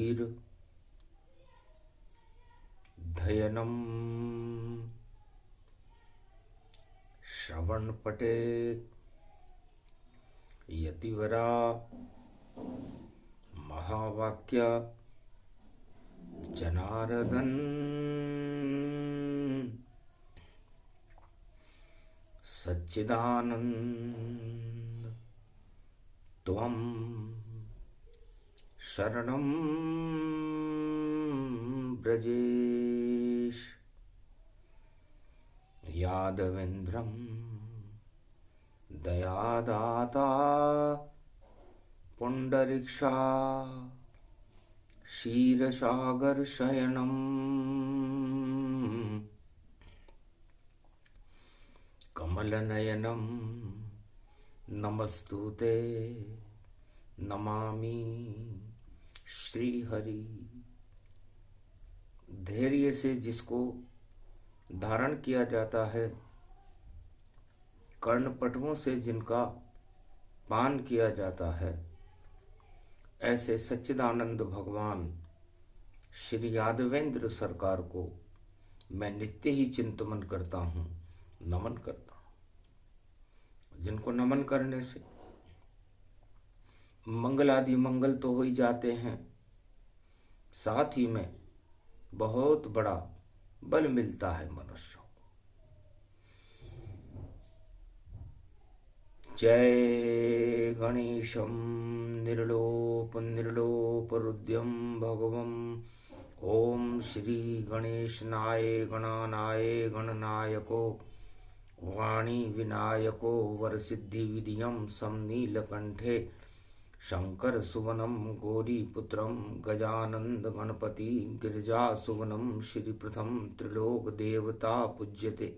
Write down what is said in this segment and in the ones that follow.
धीर धयनम श्रवणपटे यतिवरा महावाक्य जनार्दन सच्चिदानंद त्वं शरणं ब्रजेश यादवेन्द्रं दयादाता पुंडरीक्षा क्षीरसागर शयनम कमलनयनम नमस्तुते नमामि श्रीहरि। धैर्य से जिसको धारण किया जाता है, कर्णपटुओं से जिनका पान किया जाता है, ऐसे सच्चिदानंद भगवान श्री यादवेंद्र सरकार को मैं नित्य ही चिंतन करता हूँ, नमन करता हूँ। जिनको नमन करने से मंगल आदि मंगल तो हो ही जाते हैं, साथ ही में बहुत बड़ा बल मिलता है मनुष्य को। जय गणेशम निर्लोप निर्लोपरुद्यम भगवम। ओम श्री गणेशनाय गणानाय गणनायको वाणी विनायको वरसिद्धि विधियम समनीलकंठे शंकर सुवनम गौरीपुत्रम गजानंद गणपति गिरिजा सुवनम श्री प्रथम त्रिलोक देवता पूज्यते।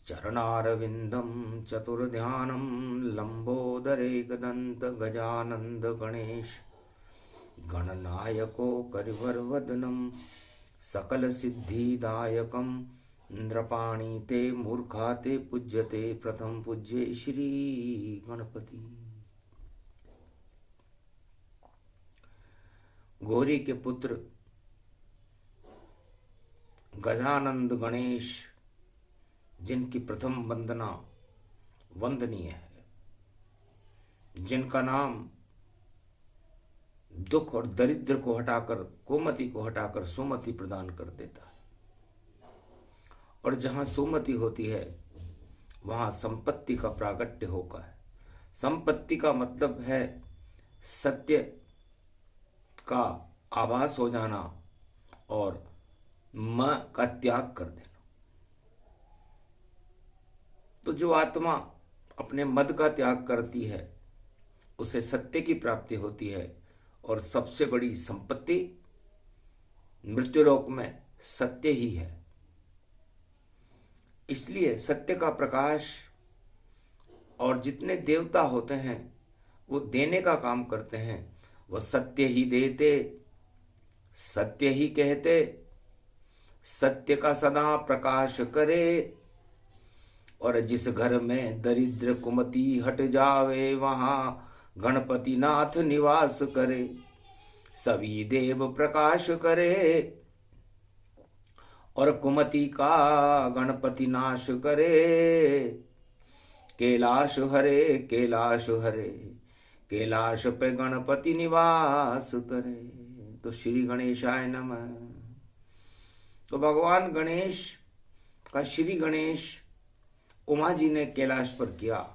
चरणारविंदम चतुर्ध्यानम लंबोदरेकदंत गजानंद गणेश गणनायको करिवरवदनम सकल सिद्धिदायकम नृपाणी ते मूर्खा ते पूज्यते प्रथम पूज्ये श्री गणपति। गौरी के पुत्र गजानंद गणेश, जिनकी प्रथम वंदना वंदनीय है, जिनका नाम दुख और दरिद्र को हटाकर, कोमति को हटाकर सुमति प्रदान कर देता है। और जहां सुमति होती है वहां संपत्ति का प्रागट्य होगा है। संपत्ति का मतलब है सत्य का आभास हो जाना और मैं का त्याग कर देना। तो जो आत्मा अपने मद का त्याग करती है उसे सत्य की प्राप्ति होती है। और सबसे बड़ी संपत्ति मृत्युलोक में सत्य ही है। इसलिए सत्य का प्रकाश, और जितने देवता होते हैं वो देने का काम करते हैं। वो सत्य ही देते, सत्य ही कहते, सत्य का सदा प्रकाश करे। और जिस घर में दरिद्र कुमति हट जावे वहां गणपति नाथ निवास करे। सभी देव प्रकाश करे और कुमति का गणपति नाश करे। कैलाश हरे कैलाश हरे कैलाश पे गणपति निवास करे। तो श्री गणेशाय नमः। तो भगवान गणेश का श्री गणेश उमा जी ने कैलाश पर किया।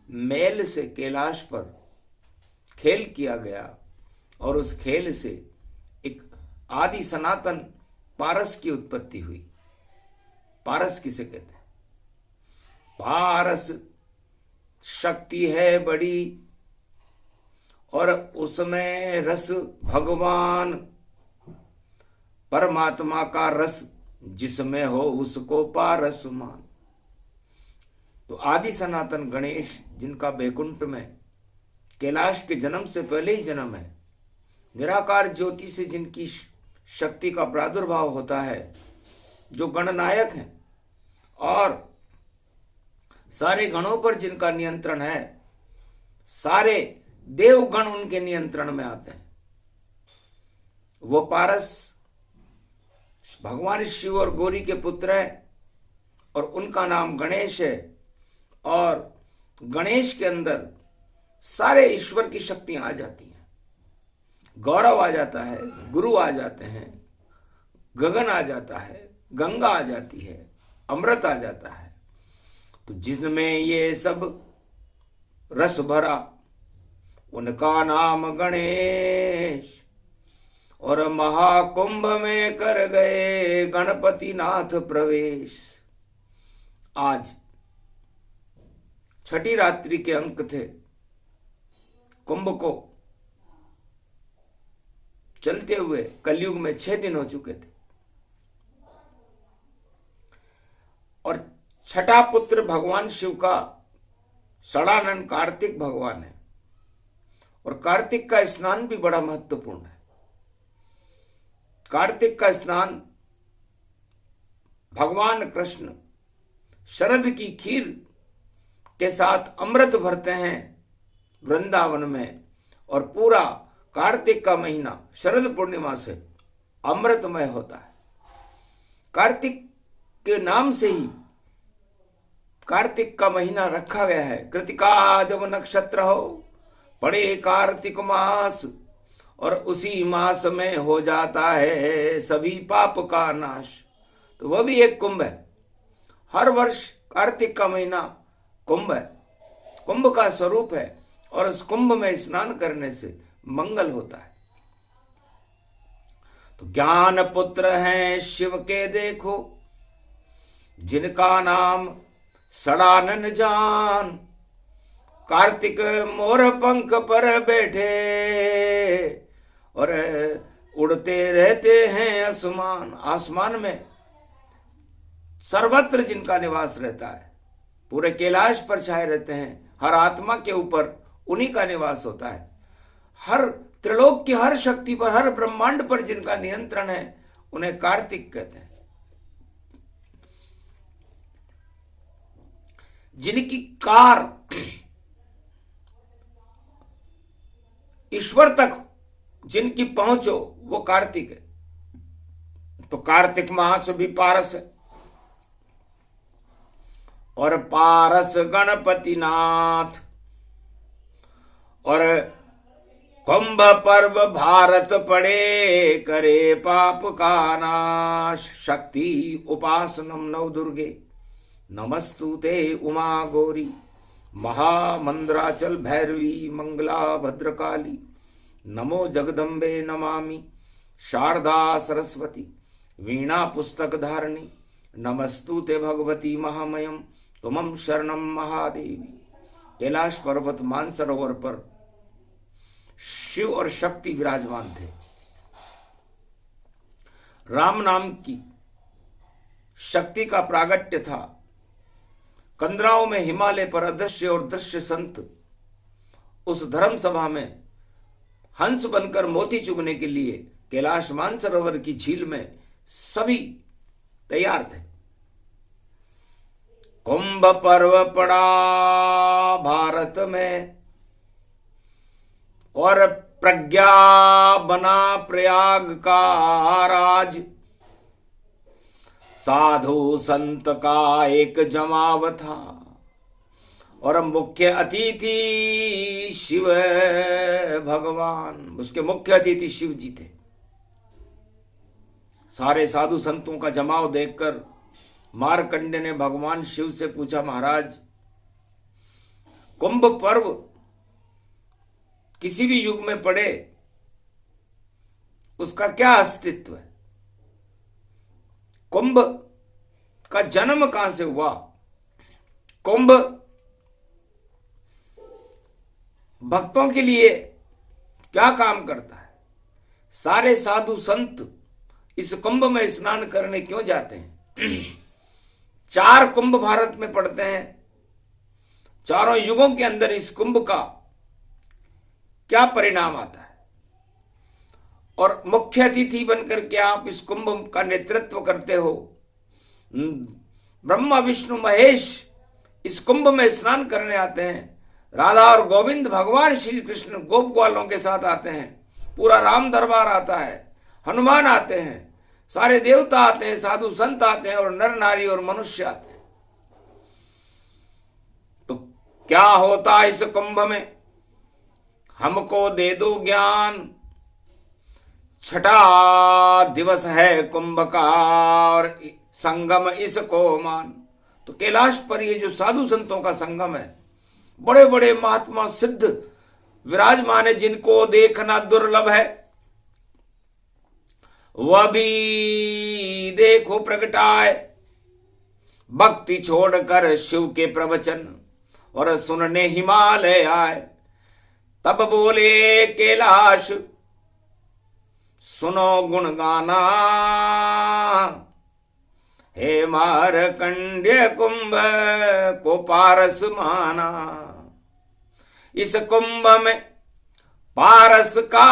मैल से कैलाश पर खेल किया गया और उस खेल से एक आदि सनातन पारस की उत्पत्ति हुई। पारस किसे कहते हैं? पारस शक्ति है बड़ी और उसमें रस भगवान परमात्मा का रस जिसमें हो उसको पारस मान। तो आदि सनातन गणेश, जिनका बैकुंठ में कैलाश के जन्म से पहले ही जन्म है, निराकार ज्योति से जिनकी शक्ति का प्रादुर्भाव होता है, जो गणनायक हैं और सारे गणों पर जिनका नियंत्रण है, सारे देवगण उनके नियंत्रण में आते हैं। वो पारस भगवान शिव और गौरी के पुत्र है और उनका नाम गणेश है। और गणेश के अंदर सारे ईश्वर की शक्तियां आ जाती हैं। गौरव आ जाता है, गुरु आ जाते हैं, गगन आ जाता है, गंगा आ जाती है, अमृत आ जाता है। तो जिसमें ये सब रस भरा उनका नाम गणेश। और महाकुंभ में कर गए गणपति नाथ प्रवेश। आज छठी रात्रि के अंक थे। कुंभ को चलते हुए कलयुग में 6 दिन हो चुके थे और छठा पुत्र भगवान शिव का षडानन कार्तिक भगवान है। और कार्तिक का स्नान भी बड़ा महत्वपूर्ण है। कार्तिक का स्नान भगवान कृष्ण शरद की खीर के साथ अमृत भरते हैं वृंदावन में। और पूरा कार्तिक का महीना शरद पूर्णिमा से अमृतमय होता है। कार्तिक के नाम से ही कार्तिक का महीना रखा गया है। कृतिका जब नक्षत्र हो पड़े कार्तिक मास और उसी मास में हो जाता है सभी पाप का नाश। तो वह भी एक कुंभ है। हर वर्ष कार्तिक का महीना कुंभ है, कुंभ का स्वरूप है। और उस कुंभ में स्नान करने से मंगल होता है। तो ज्ञान पुत्र हैं शिव के देखो, जिनका नाम षडानन जान। कार्तिक मोर पंख पर बैठे और उड़ते रहते हैं आसमान। आसमान में सर्वत्र जिनका निवास रहता है, पूरे कैलाश पर छाए रहते हैं। हर आत्मा के ऊपर उन्हीं का निवास होता है। हर त्रिलोक की हर शक्ति पर, हर ब्रह्मांड पर जिनका नियंत्रण है, उन्हें कार्तिक कहते हैं। जिनकी कार ईश्वर तक जिनकी पहुंचो वो कार्तिक है। तो कार्तिक मास भी पारस है। और पारस गणपति नाथ। और कुंभ पर्व भारत पड़े करे पाप का नाश। शक्ति उपासनम नव दुर्गे नमस्तुते उमा गौरी। महामंद्राचल भैरवी मंगला भद्रकाली। नमो जगदम्बे नमामि शारदा सरस्वती। वीणा पुस्तक धारणी नमस्तुते भगवती महामयम तुमं शरणम महादेवी। कैलाश पर्वत मानसरोवर पर शिव और शक्ति विराजमान थे। राम नाम की शक्ति का प्रागट्य था। कंदराओं में हिमालय पर अदृश्य और दृश्य संत उस धर्म सभा में हंस बनकर मोती चुगने के लिए कैलाश मानसरोवर की झील में सभी तैयार थे। कुंभ पर्व पड़ा भारत में और प्रज्ञा बना प्रयाग का राज। साधु संत का एक जमाव था और मुख्य अतिथि शिव भगवान। उसके मुख्य अतिथि शिव जी थे। सारे साधु संतों का जमाव देखकर मार्कंडे ने भगवान शिव से पूछा, महाराज कुंभ पर्व किसी भी युग में पड़े उसका क्या अस्तित्व है? कुंभ का जन्म कहां से हुआ? कुंभ भक्तों के लिए क्या काम करता है? सारे साधु संत इस कुंभ में स्नान करने क्यों जाते हैं? 4 कुंभ भारत में पड़ते हैं। चारों युगों के अंदर इस कुंभ का क्या परिणाम आता है? और मुख्य अतिथि बनकर के आप इस कुंभ का नेतृत्व करते हो। ब्रह्मा विष्णु महेश इस कुंभ में स्नान करने आते हैं। राधा और गोविंद भगवान श्री कृष्ण गोप ग्वालों के साथ आते हैं, पूरा राम दरबार आता है, हनुमान आते हैं, सारे देवता आते हैं, साधु संत आते हैं और नर नारी और मनुष्य आते हैं। तो क्या होता इस कुंभ में, हमको दे दो ज्ञान। छठा दिवस है कुंभ का और संगम इसको मान। तो कैलाश पर ये जो साधु संतों का संगम है, बड़े बड़े महात्मा सिद्ध विराजमान है, जिनको देखना दुर्लभ है, वह भी देखो प्रगटाए। भक्ति छोड़कर शिव के प्रवचन और सुनने हिमालय आए। तब बोले कैलाश सुनो गुण गाना, हे मारकंड्य कुंभ को पारस माना। इस कुंभ में पारस का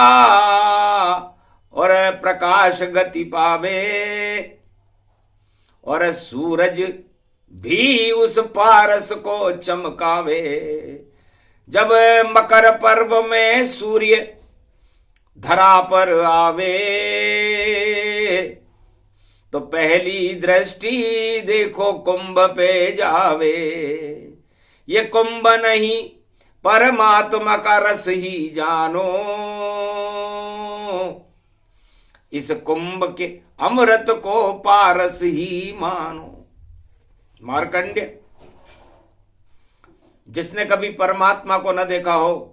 और प्रकाश गति पावे, और सूरज भी उस पारस को चमकावे। जब मकर पर्व में सूर्य धरा पर आवे, तो पहली दृष्टि देखो कुंभ पे जावे। ये कुंभ नहीं परमात्मा का रस ही जानो, इस कुंभ के अमृत को पारस ही मानो। मार्कंड्य, जिसने कभी परमात्मा को न देखा हो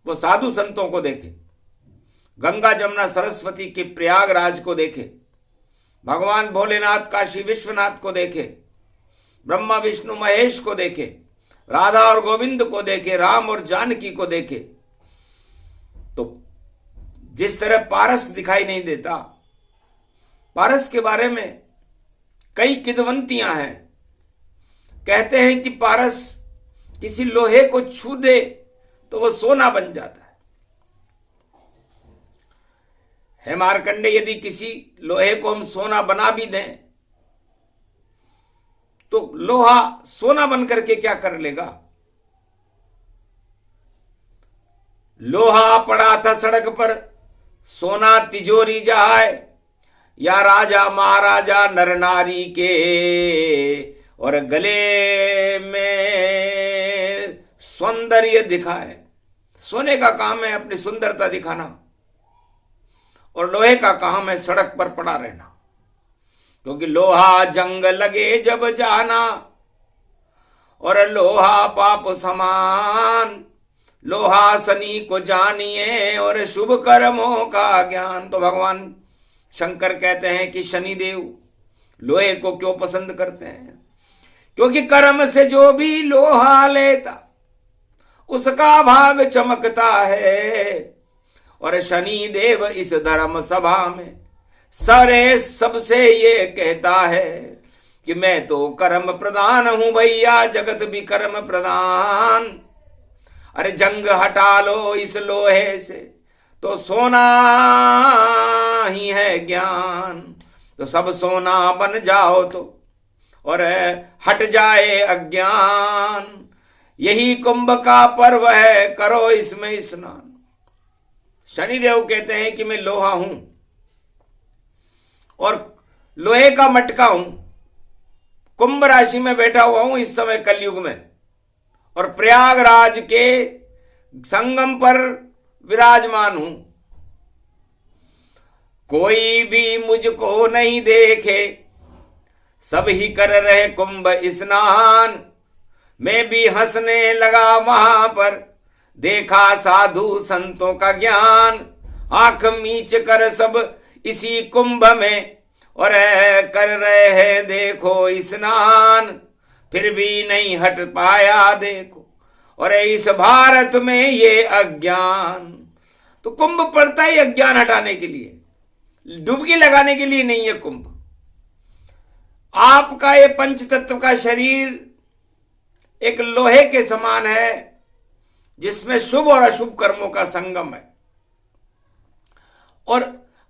वो साधु संतों को देखे, गंगा जमुना सरस्वती के प्रयागराज को देखे, भगवान भोलेनाथ काशी विश्वनाथ को देखे, ब्रह्मा विष्णु महेश को देखे, राधा और गोविंद को देखे, राम और जानकी को देखे। तो जिस तरह पारस दिखाई नहीं देता, पारस के बारे में कई किंवदंतियां हैं। कहते हैं कि पारस किसी लोहे को छू दे तो वो सोना बन जाता है। हे मार्कंडे, यदि किसी लोहे को हम सोना बना भी दें तो लोहा सोना बन करके क्या कर लेगा? लोहा पड़ा था सड़क पर, सोना तिजोरी जाए, या राजा महाराजा नर नारी के और गले में सौंदर्य दिखाए। सोने का काम है अपनी सुंदरता दिखाना, और लोहे का काम है सड़क पर पड़ा रहना। क्योंकि लोहा जंग लगे जब जाना, और लोहा पाप समान। लोहा शनि को जानिए और शुभ कर्मों का ज्ञान। तो भगवान शंकर कहते हैं कि शनिदेव लोहे को क्यों पसंद करते हैं? क्योंकि कर्म से जो भी लोहा लेता उसका भाग चमकता है। और शनि देव इस धर्म सभा में सारे सबसे ये कहता है कि मैं तो कर्म प्रधान हूं भैया, जगत भी कर्म प्रधान। अरे जंग हटा लो इस लोहे से तो सोना ही है ज्ञान। तो सब सोना बन जाओ तो और हट जाए अज्ञान। यही कुंभ का पर्व है, करो इसमें स्नान। शनिदेव कहते हैं कि मैं लोहा हूं और लोहे का मटका हूं, कुंभ राशि में बैठा हुआ हूं इस समय कलयुग में, और प्रयागराज के संगम पर विराजमान हूं। कोई भी मुझको नहीं देखे, सब ही कर रहे कुंभ स्नान। मैं भी हंसने लगा वहां पर, देखा साधु संतों का ज्ञान। आंख मीच कर सब इसी कुंभ में और कर रहे हैं देखो स्नान। फिर भी नहीं हट पाया देखो और इस भारत में ये अज्ञान। तो कुंभ पड़ता ही अज्ञान हटाने के लिए, डुबकी लगाने के लिए नहीं है कुंभ। आपका ये पंच तत्व का शरीर एक लोहे के समान है जिसमें शुभ और अशुभ कर्मों का संगम है, और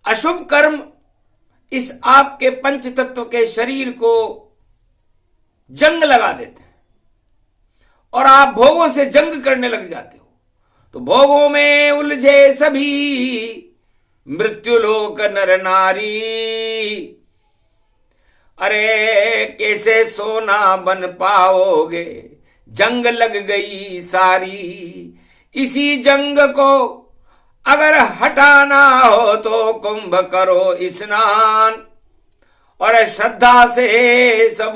अशुभ कर्म इस आपके पंच तत्व के शरीर को जंग लगा देते हैं और आप भोगों से जंग करने लग जाते हो, तो भोगों में उलझे सभी मृत्युलोक नर नारी। अरे कैसे सोना बन पाओगे, जंग लग गई सारी। इसी जंग को अगर हटाना हो तो कुंभ करो स्नान, और श्रद्धा से सब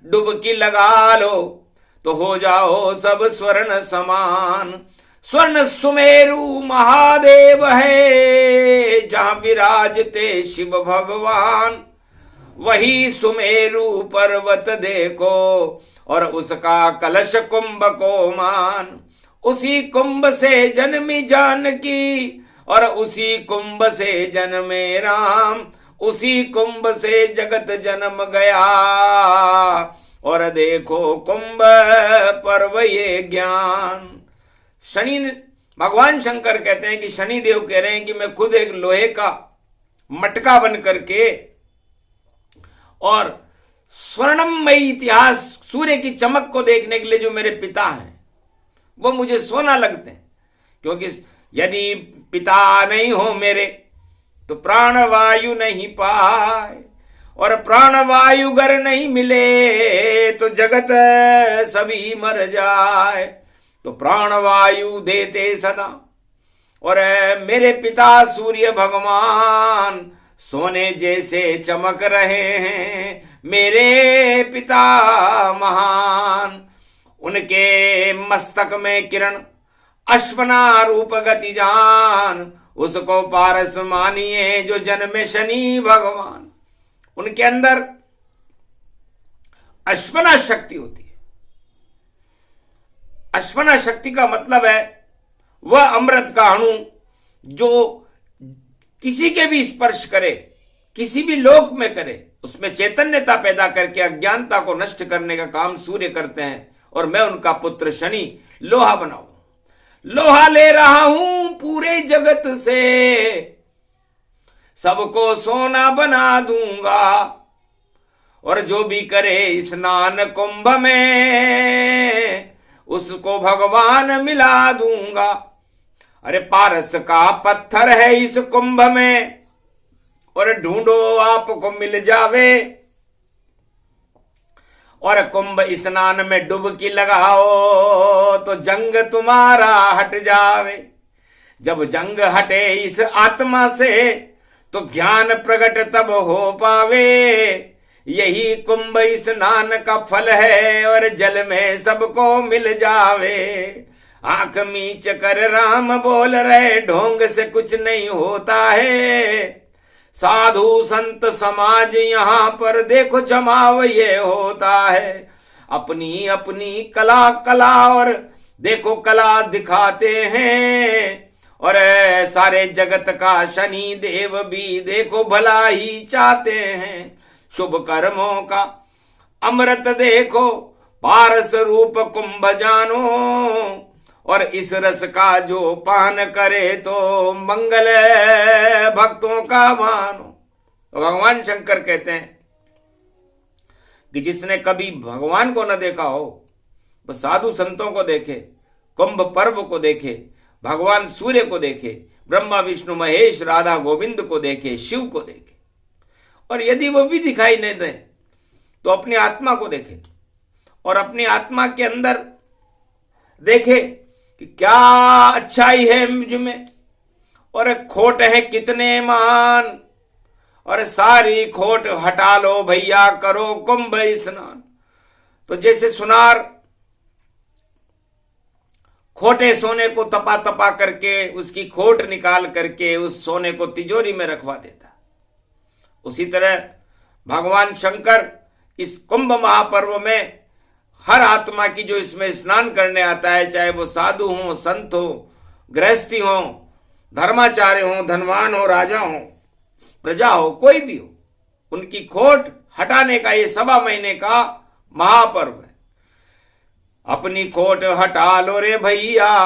डुबकी लगा लो तो हो जाओ सब स्वर्ण समान। स्वर्ण सुमेरु महादेव है, जहां विराजते शिव भगवान, वही सुमेरु पर्वत देखो और उसका कलश कुंभ को मान। उसी कुंभ से जन्मी जानकी और उसी कुंभ से जन्मे राम, उसी कुंभ से जगत जन्म गया और देखो कुंभ पर्व ये ज्ञान। शनि, भगवान शंकर कहते हैं कि शनि देव कह रहे हैं कि मैं खुद एक लोहे का मटका बन करके और स्वर्णमयी इतिहास, सूर्य की चमक को देखने के लिए जो मेरे पिता हैं वो मुझे सोना लगते हैं, क्योंकि यदि पिता नहीं हो मेरे तो प्राणवायु नहीं पाए, और प्राणवायु गर नहीं मिले तो जगत सभी मर जाए। तो प्राणवायु देते सदा, और मेरे पिता सूर्य भगवान सोने जैसे चमक रहे हैं। मेरे पिता महान, उनके मस्तक में किरण अश्वना रूप गति जान, उसको पारस मानिए जो जन्मे शनि भगवान। उनके अंदर अश्वना शक्ति होती है। अश्वना शक्ति का मतलब है वह अमृत का अणु जो किसी के भी स्पर्श करे, किसी भी लोक में करे, उसमें चैतन्यता पैदा करके अज्ञानता को नष्ट करने का काम सूर्य करते हैं। और मैं उनका पुत्र शनि लोहा बनाऊं, लोहा ले रहा हूं पूरे जगत से, सबको सोना बना दूंगा, और जो भी करे स्नान कुंभ में उसको भगवान मिला दूंगा। अरे पारस का पत्थर है इस कुंभ में, और ढूंढो आपको मिल जावे, और कुंभ स्नान में डुबकी लगाओ तो जंग तुम्हारा हट जावे। जब जंग हटे इस आत्मा से तो ज्ञान प्रकट तब हो पावे। यही कुंभ स्नान का फल है, और जल में सबको मिल जावे। आंख मीच कर राम बोल रहे, ढोंग से कुछ नहीं होता है। साधु संत समाज यहाँ पर देखो जमाव ये होता है। अपनी अपनी कला कला और देखो कला दिखाते हैं, और सारे जगत का शनि देव भी देखो भला ही चाहते हैं। शुभ कर्मों का अमृत देखो, पारस रूप कुंभ जानो, और इस रस का जो पान करे तो मंगल भक्तों का मानो। तो भगवान शंकर कहते हैं कि जिसने कभी भगवान को न देखा हो वह साधु संतों को देखे, कुंभ पर्व को देखे, भगवान सूर्य को देखे, ब्रह्मा विष्णु महेश राधा गोविंद को देखे, शिव को देखे, और यदि वो भी दिखाई नहीं दे तो अपनी आत्मा को देखे, और अपनी आत्मा के अंदर देखे कि क्या अच्छाई है मुझ में और खोट है कितने मान, और सारी खोट हटा लो भैया, करो कुंभ स्नान। तो जैसे सुनार खोटे सोने को तपा तपा करके उसकी खोट निकाल करके उस सोने को तिजोरी में रखवा देता, उसी तरह भगवान शंकर इस कुंभ महापर्व में हर आत्मा की जो इसमें स्नान करने आता है, चाहे वो साधु हो, संत हो, गृहस्थी हो, धर्माचार्य हो, धनवान हो, राजा हो, प्रजा हो, कोई भी हो, उनकी खोट हटाने का ये 1.25 महीने का महापर्व है। अपनी खोट हटा लो रे भैया,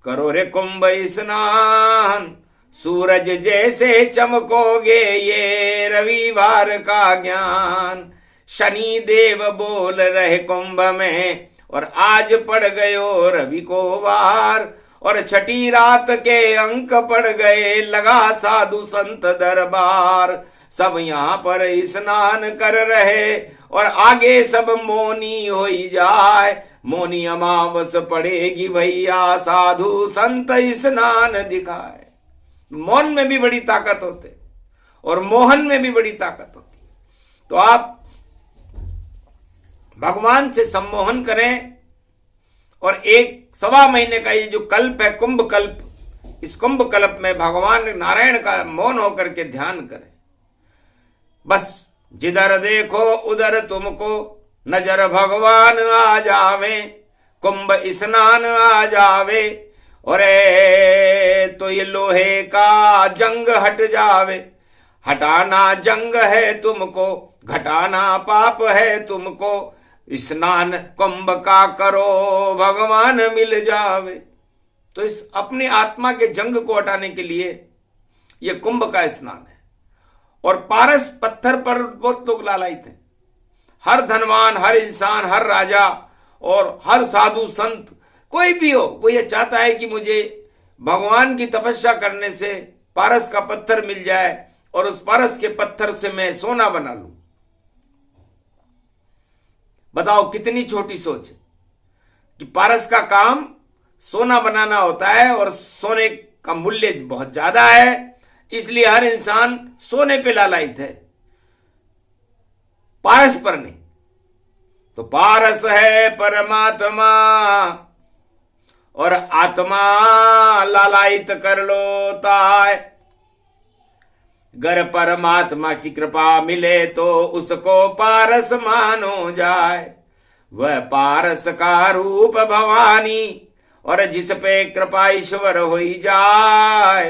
करो रे कुंभ स्नान, सूरज जैसे चमकोगे ये रविवार का ज्ञान। शनि देव बोल रहे कुंभ में, और आज पड़ गयो रवि को वार, और छठी रात के अंक पड़ गए, लगा साधु संत दरबार। सब यहाँ पर स्नान कर रहे और आगे सब मौनी हो जाए, मौनी अमावस पड़ेगी भैया, साधु संत स्नान दिखाए। मौन में भी बड़ी ताकत होते और मोहन में भी बड़ी ताकत होती। तो आप भगवान से सम्मोहन करें और 1-1.25 का ये जो कल्प है, कुंभ कल्प, इस कुंभ कल्प में भगवान नारायण का मौन होकर के ध्यान करें। बस जिधर देखो उधर तुमको नजर भगवान आ जावे, कुंभ स्नान आ जावे, और तो ये लोहे का जंग हट जावे। हटाना जंग है तुमको, घटाना पाप है तुमको, स्नान कुंभ का करो भगवान मिल जावे। तो इस अपनी आत्मा के जंग को हटाने के लिए ये कुंभ का स्नान है। और पारस पत्थर पर बहुत लोग लालायित हैं। हर धनवान, हर इंसान, हर राजा और हर साधु संत, कोई भी हो, वो ये चाहता है कि मुझे भगवान की तपस्या करने से पारस का पत्थर मिल जाए और उस पारस के पत्थर से मैं सोना बना लूं। बताओ कितनी छोटी सोच है कि पारस का काम सोना बनाना होता है और सोने का मूल्य बहुत ज्यादा है, इसलिए हर इंसान सोने पे लालायित है, पारस पर नहीं। तो पारस है परमात्मा और आत्मा लालायित कर लो ताय। गर परमात्मा की कृपा मिले तो उसको पारस मानो जाए, वह पारस का रूप भवानी, और जिस पे कृपा ईश्वर हो जाए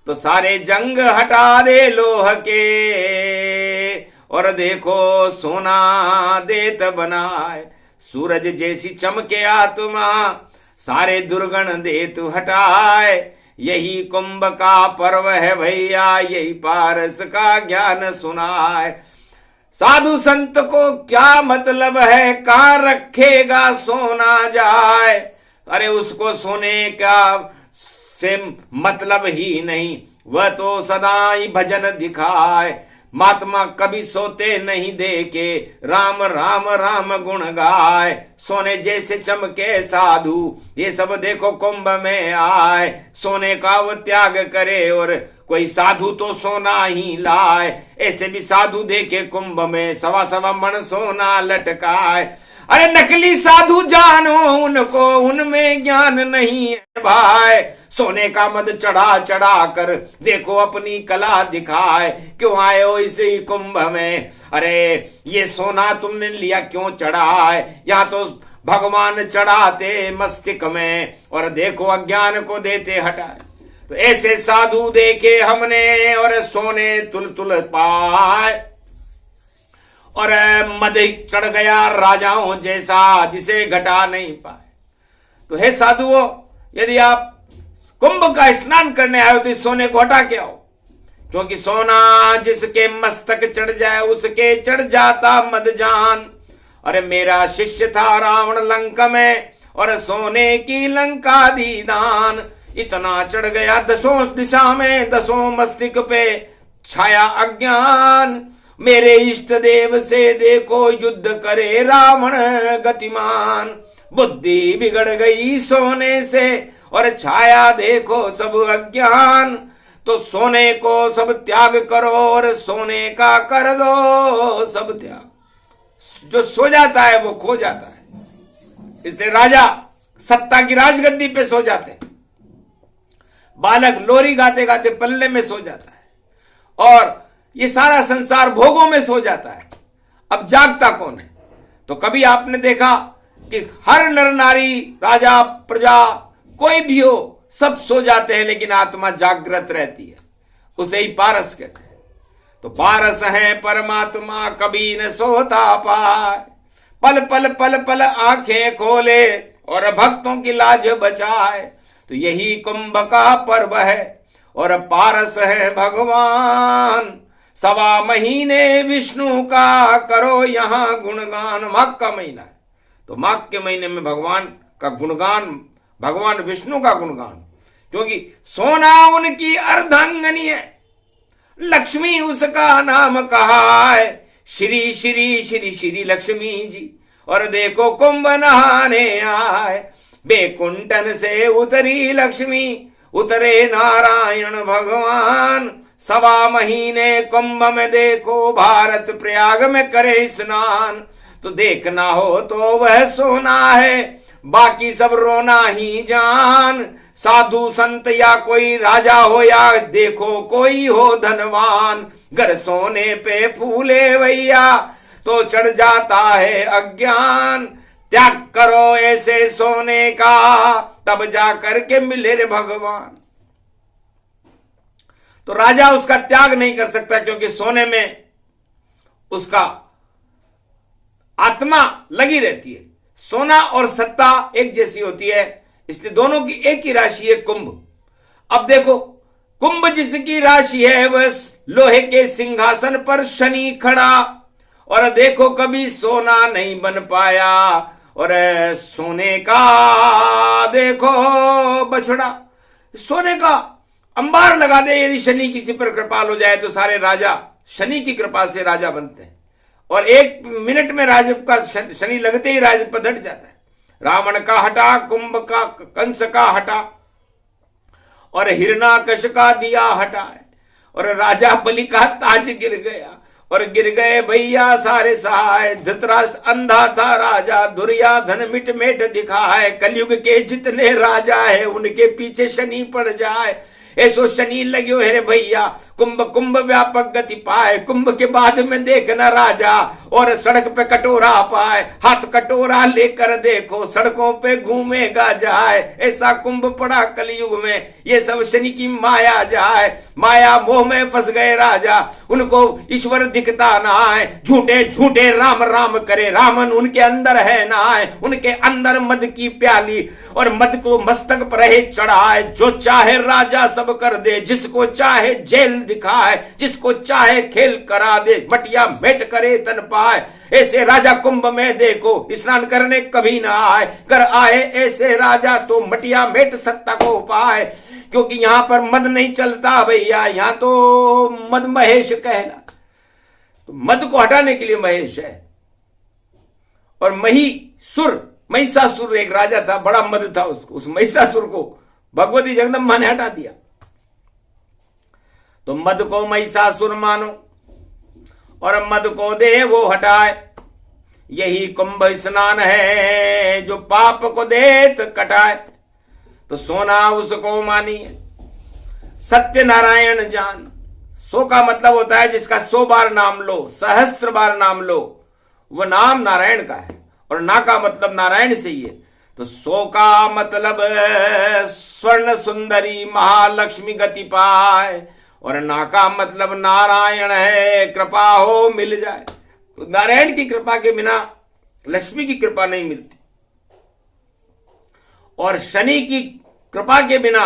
तो सारे जंग हटा दे लोह के, और देखो सोना देत बनाए। सूरज जैसी चमके आत्मा, सारे दुर्गण देत हटाए। यही कुंभ का पर्व है भैया, यही पारस का ज्ञान सुनाए। साधु संत को क्या मतलब है, कहां रखेगा सोना जाए। अरे उसको सोने का से मतलब ही नहीं, वह तो सदा ही भजन दिखाए। महात्मा कभी सोते नहीं देखे, राम राम राम गुण गाए। सोने जैसे चमके साधु, ये सब देखो कुंभ में आए। सोने का वो त्याग करे और कोई साधु तो सोना ही लाए। ऐसे भी साधु देखे कुंभ में, 1.25 मन सोना लटकाए। अरे नकली साधु जानो उनको, उनमें ज्ञान नहीं है भाई। सोने का मद चढ़ा चढ़ा कर देखो अपनी कला दिखाए। क्यों आए हो इसी कुंभ में, अरे ये सोना तुमने लिया क्यों चढ़ाए। यहाँ तो भगवान चढ़ाते मस्तिष्क में, और देखो अज्ञान को देते हटाए। तो ऐसे साधु देखे हमने, और सोने तुल तुल पाए। और मद चढ़ गया राजाओं जैसा, जिसे घटा नहीं पाए। तो हे साधुओं, यदि आप कुंभ का स्नान करने आए हो तो इस सोने को हटा के आओ, क्योंकि सोना जिसके मस्तक चढ़ जाए उसके चढ़ जाता मद जान। अरे मेरा शिष्य था रावण लंका में, और सोने की लंका दी दान। इतना चढ़ गया 10 दिशा में, 10 मस्तिष्क पे छाया अज्ञान। मेरे इष्ट देव से देखो युद्ध करे रावण गतिमान। बुद्धि बिगड़ गई सोने से, और छाया देखो सब अज्ञान। तो सोने को सब त्याग करो, और सोने का कर दो सब त्याग। जो सो जाता है वो खो जाता है। इसलिए राजा सत्ता की राजगद्दी पे सो जाते हैं, बालक लोरी गाते गाते पल्ले में सो जाता है, और ये सारा संसार भोगों में सो जाता है। अब जागता कौन है। तो कभी आपने देखा कि हर नर नारी, राजा, प्रजा, कोई भी हो, सब सो जाते हैं, लेकिन आत्मा जागृत रहती है। उसे ही पारस कहते हैं। तो पारस है परमात्मा, कभी न सोता पाए। पल पल पल पल आंखें खोले, और भक्तों की लाज बचाए। तो यही कुंभ का पर्व है, और पारस है भगवान। 1.25 महीने विष्णु का करो यहाँ गुणगान। माघ का महीना है, तो माघ के महीने में भगवान का गुणगान, भगवान विष्णु का गुणगान, क्योंकि सोना उनकी अर्धांगनी है, लक्ष्मी उसका नाम कहा है, श्री श्री श्री श्री लक्ष्मी जी। और देखो कुंभ नहाने आए, बेकुंठन से उतरी लक्ष्मी, उतरे नारायण भगवान। 1.25 महीने कुंभ में देखो, भारत प्रयाग में करे स्नान। तो देखना हो तो वह सोना है, बाकी सब रोना ही जान। साधु संत या कोई राजा हो, या देखो कोई हो धनवान, घर सोने पे फूले भैया तो चढ़ जाता है अज्ञान। त्याग करो ऐसे सोने का, तब जा करके मिले रे भगवान। तो राजा उसका त्याग नहीं कर सकता, क्योंकि सोने में उसका आत्मा लगी रहती है। सोना और सत्ता एक जैसी होती है, इसलिए दोनों की एक ही राशि है कुंभ। अब देखो, कुंभ जिसकी राशि है वह लोहे के सिंहासन पर शनि खड़ा, और देखो कभी सोना नहीं बन पाया, और सोने का देखो बछड़ा। सोने का अंबार लगा दे यदि शनि किसी पर कृपाल हो जाए तो सारे राजा शनि की कृपा से राजा बनते हैं, और 1 मिनट में राज का शनि लगते ही राज पलट जाता है। रावण का हटा, कुंभ का, कंस का हटा, और हिरणाकश का दिया हटा है, और राजा बलि का ताज गिर गया, और गिर गए भैया सारे सहाय। धृतराष्ट्र अंधा था राजा, दुर्योधन मिट मेट दिखा है। कलयुग के जितने राजा है उनके पीछे शनि पड़ जाए, ऐसो शनि लग्यो है रे भैया। कुंभ कुंभ व्यापक गति पाए, कुंभ के बाद में देखना राजा, और सड़क पे कटोरा पाए, हाथ कटोरा लेकर देखो सड़कों पे घूमेगा जाए। ऐसा कुंभ पड़ा कलयुग में, ये सब शनि की माया जाए। माया मोह में फंस गए राजा, उनको ईश्वर दिखता ना है, झूठे झूठे राम राम करे, रामन उनके अंदर है ना है। उनके अंदर मद की प्याली, और मद को मस्तक पर रहे चढ़ाए। जो चाहे राजा सब कर दे, जिसको चाहे जेल दिखाए, जिसको चाहे खेल करा दे, बटिया मेट करे तन पाए। ऐसे राजा कुंभ में देखो स्नान करने कभी ना आए, कर आए ऐसे राजा तो मटिया मेट सत्ता को पाए। क्योंकि यहां पर मद नहीं चलता भैया, यहां तो मद महेश कहला, तो मद को हटाने के लिए महेश है। और महिषासुर एक राजा था, बड़ा मद था उसको, उस महिषासुर को भगवती जगदम्बा ने हटा दिया। तो मद को महिषासुर मानो, और मद को दे वो हटाए। यही कुंभ स्नान है जो पाप को देत कटाए। तो सोना उसको मानिए, सत्य नारायण जान। 100 का मतलब होता है जिसका 100 बार नाम लो, सहस्त्र बार नाम लो, वो नाम नारायण का है। और ना का मतलब नारायण से ही है। तो 100 का मतलब स्वर्ण सुंदरी महालक्ष्मी गति पाए, और ना का मतलब नारायण है, कृपा हो मिल जाए। तो नारायण की कृपा के बिना लक्ष्मी की कृपा नहीं मिलती, और शनि की कृपा के बिना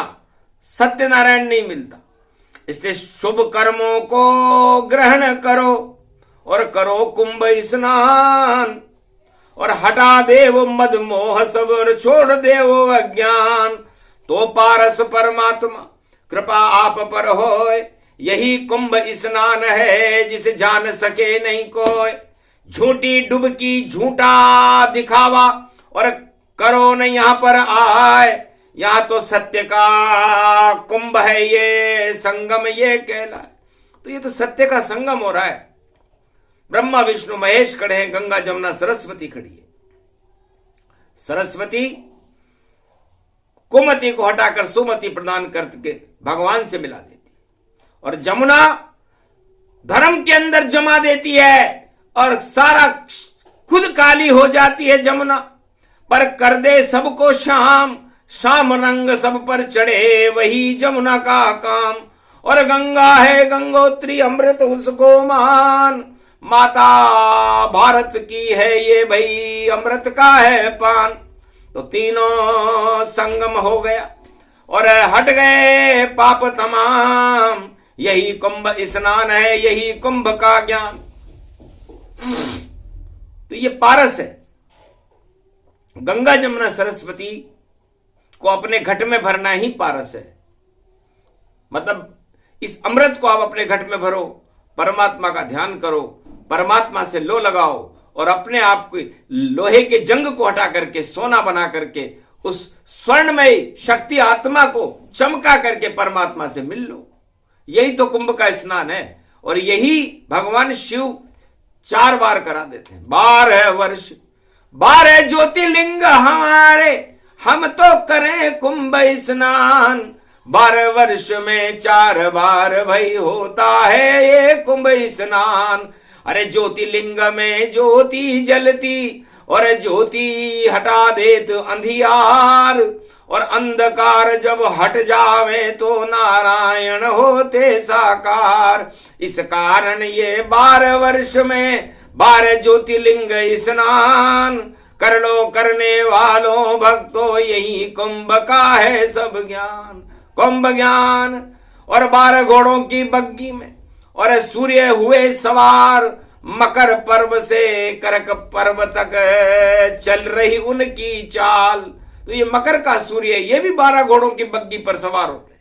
सत्यनारायण नहीं मिलता। इसलिए शुभ कर्मों को ग्रहण करो, और करो कुंभ स्नान, और हटा देव मद मोह सब, और छोड़ देव अज्ञान। तो पारस परमात्मा कृपा आप पर होए, यही कुंभ स्नान है जिसे जान सके नहीं कोई। झूठी डुबकी झूठा दिखावा, और करो न यहां पर आए। यहां तो सत्य का कुंभ है, ये संगम ये कहलाए। तो ये तो सत्य का संगम हो रहा है। ब्रह्मा विष्णु महेश खड़े हैं, गंगा जमुना सरस्वती खड़ी है। सरस्वती कुमति को हटाकर सुमति प्रदान करके भगवान से मिला देती, और जमुना धर्म के अंदर जमा देती है, और सारा खुद काली हो जाती है जमुना, पर कर दे सबको शाम। शाम रंग सब पर चढ़े, वही जमुना का काम। और गंगा है गंगोत्री अमृत उसको मान, माता भारत की है ये भाई अमृत का है पान। तो तीनों संगम हो गया, और हट गए पाप तमाम। यही कुंभ स्नान है, यही कुंभ का ज्ञान। तो ये पारस है, गंगा जमुना सरस्वती को अपने घट में भरना ही पारस है। मतलब इस अमृत को आप अपने घट में भरो, परमात्मा का ध्यान करो, परमात्मा से लो लगाओ और अपने आप को लोहे के जंग को हटा करके सोना बना करके उस स्वर्णमय शक्ति आत्मा को चमका करके परमात्मा से मिल लो। यही तो कुंभ का स्नान है और यही भगवान शिव 4 बार करा देते हैं। 12 वर्ष 12 ज्योतिर्लिंग हमारे, हम तो करें कुंभ स्नान। 12 वर्ष में 4 बार भाई होता है ये कुंभ स्नान। अरे ज्योतिर्लिंग में ज्योति जलती और ज्योति हटा दे तो अंधियार, और अंधकार जब हट जावे तो नारायण होते साकार। इस कारण ये 12 वर्ष में 12 ज्योतिर्लिंग स्नान कर लो करने वालों भक्तों, यही कुंभ का है सब ज्ञान। कुंभ ज्ञान और 12 घोड़ों की बग्गी में और सूर्य हुए सवार, मकर पर्व से करक पर्व तक चल रही उनकी चाल। तो ये मकर का सूर्य, ये भी 12 घोड़ों की बग्गी पर सवार होते हैं।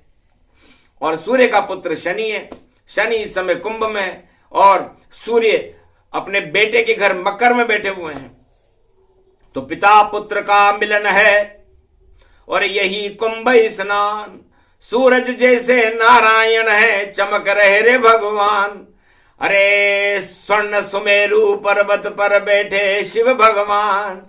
और सूर्य का पुत्र शनि है। शनि इस समय कुंभ में है और सूर्य अपने बेटे के घर मकर में बैठे हुए हैं। तो पिता पुत्र का मिलन है और यही कुंभ स्नान। सूरज जैसे नारायण है, चमक रहे रे भगवान। अरे स्वर्ण सुमेरु पर्वत पर बैठे शिव भगवान,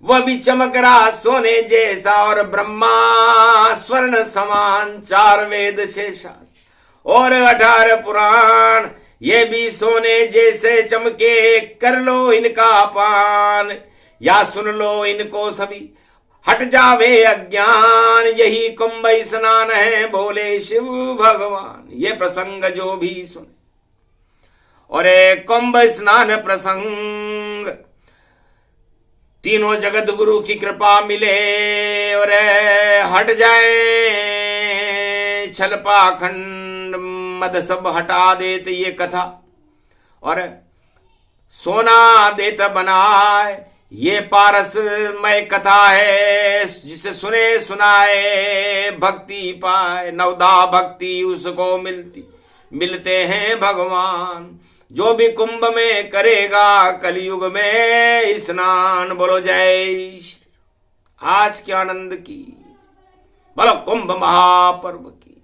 वह भी चमक रहा सोने जैसा और ब्रह्मा स्वर्ण समान। 4 वेद 6 शास्त्र और 18 पुराण, ये भी सोने जैसे चमके। कर लो इनका पान या सुन लो इनको सभी, हट जावे अज्ञान। यही कुंभ स्नान है बोले शिव भगवान। ये प्रसंग जो भी सुने और कुंभ स्नान प्रसंग, तीनों जगत गुरु की कृपा मिले और हट जाए छल पाखंड मद सब हटा देते ये कथा, और सोना देत बनाए ये पारसमय कथा है। जिसे सुने सुनाए भक्ति पाए, नवदा भक्ति उसको मिलते हैं भगवान। जो भी कुंभ में करेगा कलयुग में स्नान। बोलो जय श्री। आज के आनंद की, बोलो कुंभ महापर्व की।